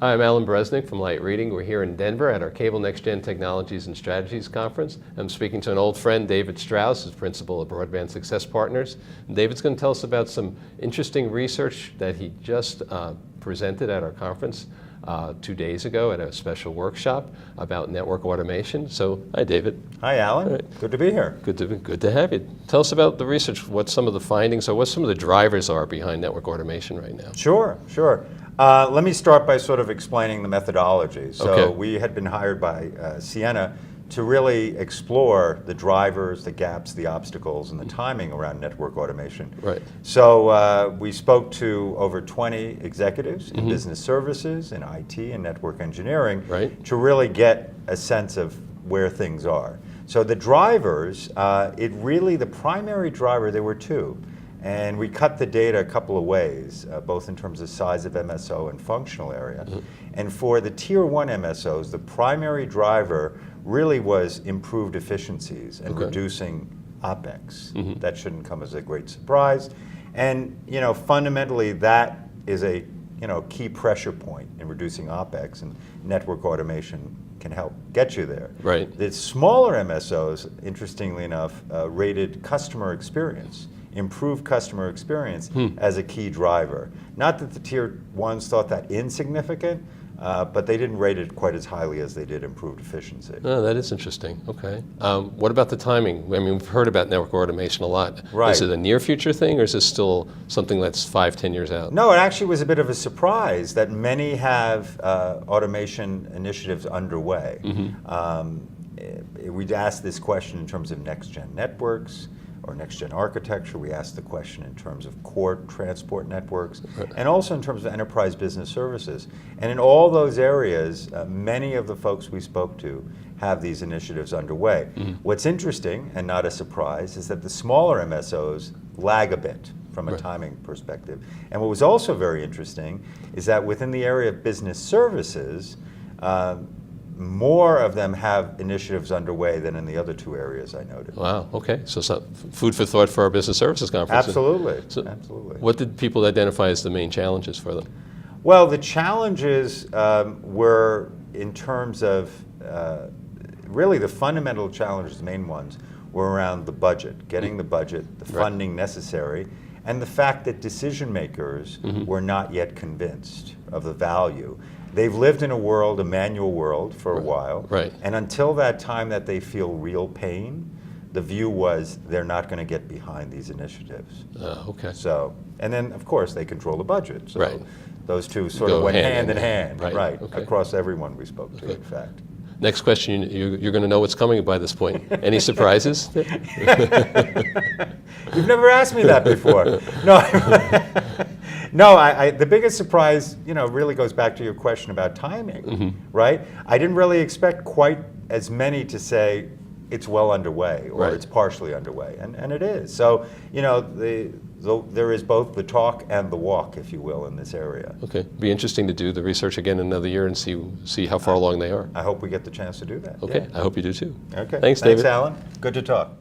Hi, I'm Alan Bresnick from Light Reading. We're here in Denver at our Cable Next Gen Technologies and Strategies Conference. I'm speaking to an old friend, David Strauss, who's principal of Broadband Success Partners. And David's going to tell us about some interesting research that he just presented at our conference 2 days ago at a special workshop about network automation. So, hi, David. Hi, Alan. Right. Good to be here. Good to have you. Tell us about the research, what some of the findings or what some of the drivers are behind network automation right now. Sure. Let me start by sort of explaining the methodology. So Okay. we had been hired by Ciena to really explore the drivers, the gaps, the obstacles, and the timing around network automation. Right. So we spoke to over 20 executives in business services, in IT, and network engineering to really get a sense of where things are. So the drivers, the primary driver, there were two. And we cut the data a couple of ways, both in terms of size of MSO and functional area. And for the tier 1 MSOs, the primary driver really was improved efficiencies and reducing OpEx. That shouldn't come as a great surprise. And fundamentally, that is a key pressure point in reducing OpEx, and network automation can help get you there. Right. The smaller MSOs, interestingly enough, rated customer experience, improved customer experience as a key driver. Not that the tier 1s thought that insignificant, but they didn't rate it quite as highly as they did improved efficiency. Oh, that is interesting. Okay. What about the timing? I mean, we've heard about network automation a lot. Right. Is it a near future thing, or is this still something that's 5-10 years out? No, it actually was a bit of a surprise that many have automation initiatives underway. We'd asked this question in terms of next-gen networks or next-gen architecture. We asked the question in terms of core transport networks, and also in terms of enterprise business services. And in all those areas, many of the folks we spoke to have these initiatives underway. What's interesting, and not a surprise, is that the smaller MSOs lag a bit from a timing perspective. And what was also very interesting is that within the area of business services, more of them have initiatives underway than in the other two areas I noted. Wow, okay. So food for thought for our business services conference. Absolutely, So absolutely. What did people identify as the main challenges for them? Well, the challenges were in terms of, really the fundamental challenges, the main ones, were around the budget, getting the budget, the funding necessary, and the fact that decision makers were not yet convinced of the value. They've lived in a manual world for a while, and until that time that they feel real pain, the view was they're not going to get behind these initiatives. Okay. So, and then of course they control the budget. So those two sort of went hand in hand, across everyone we spoke to, in fact. Next question, you're going to know what's coming by this point. Any surprises? You've never asked me that before. No, the biggest surprise, really goes back to your question about timing, right? I didn't really expect quite as many to say it's well underway or it's partially underway, and it is. So, there is both the talk and the walk, if you will, in this area. Okay, be interesting to do the research again in another year and see how far along they are. I hope we get the chance to do that. Okay, I hope you do too. Okay, thanks, David. Thanks, Alan. Good to talk.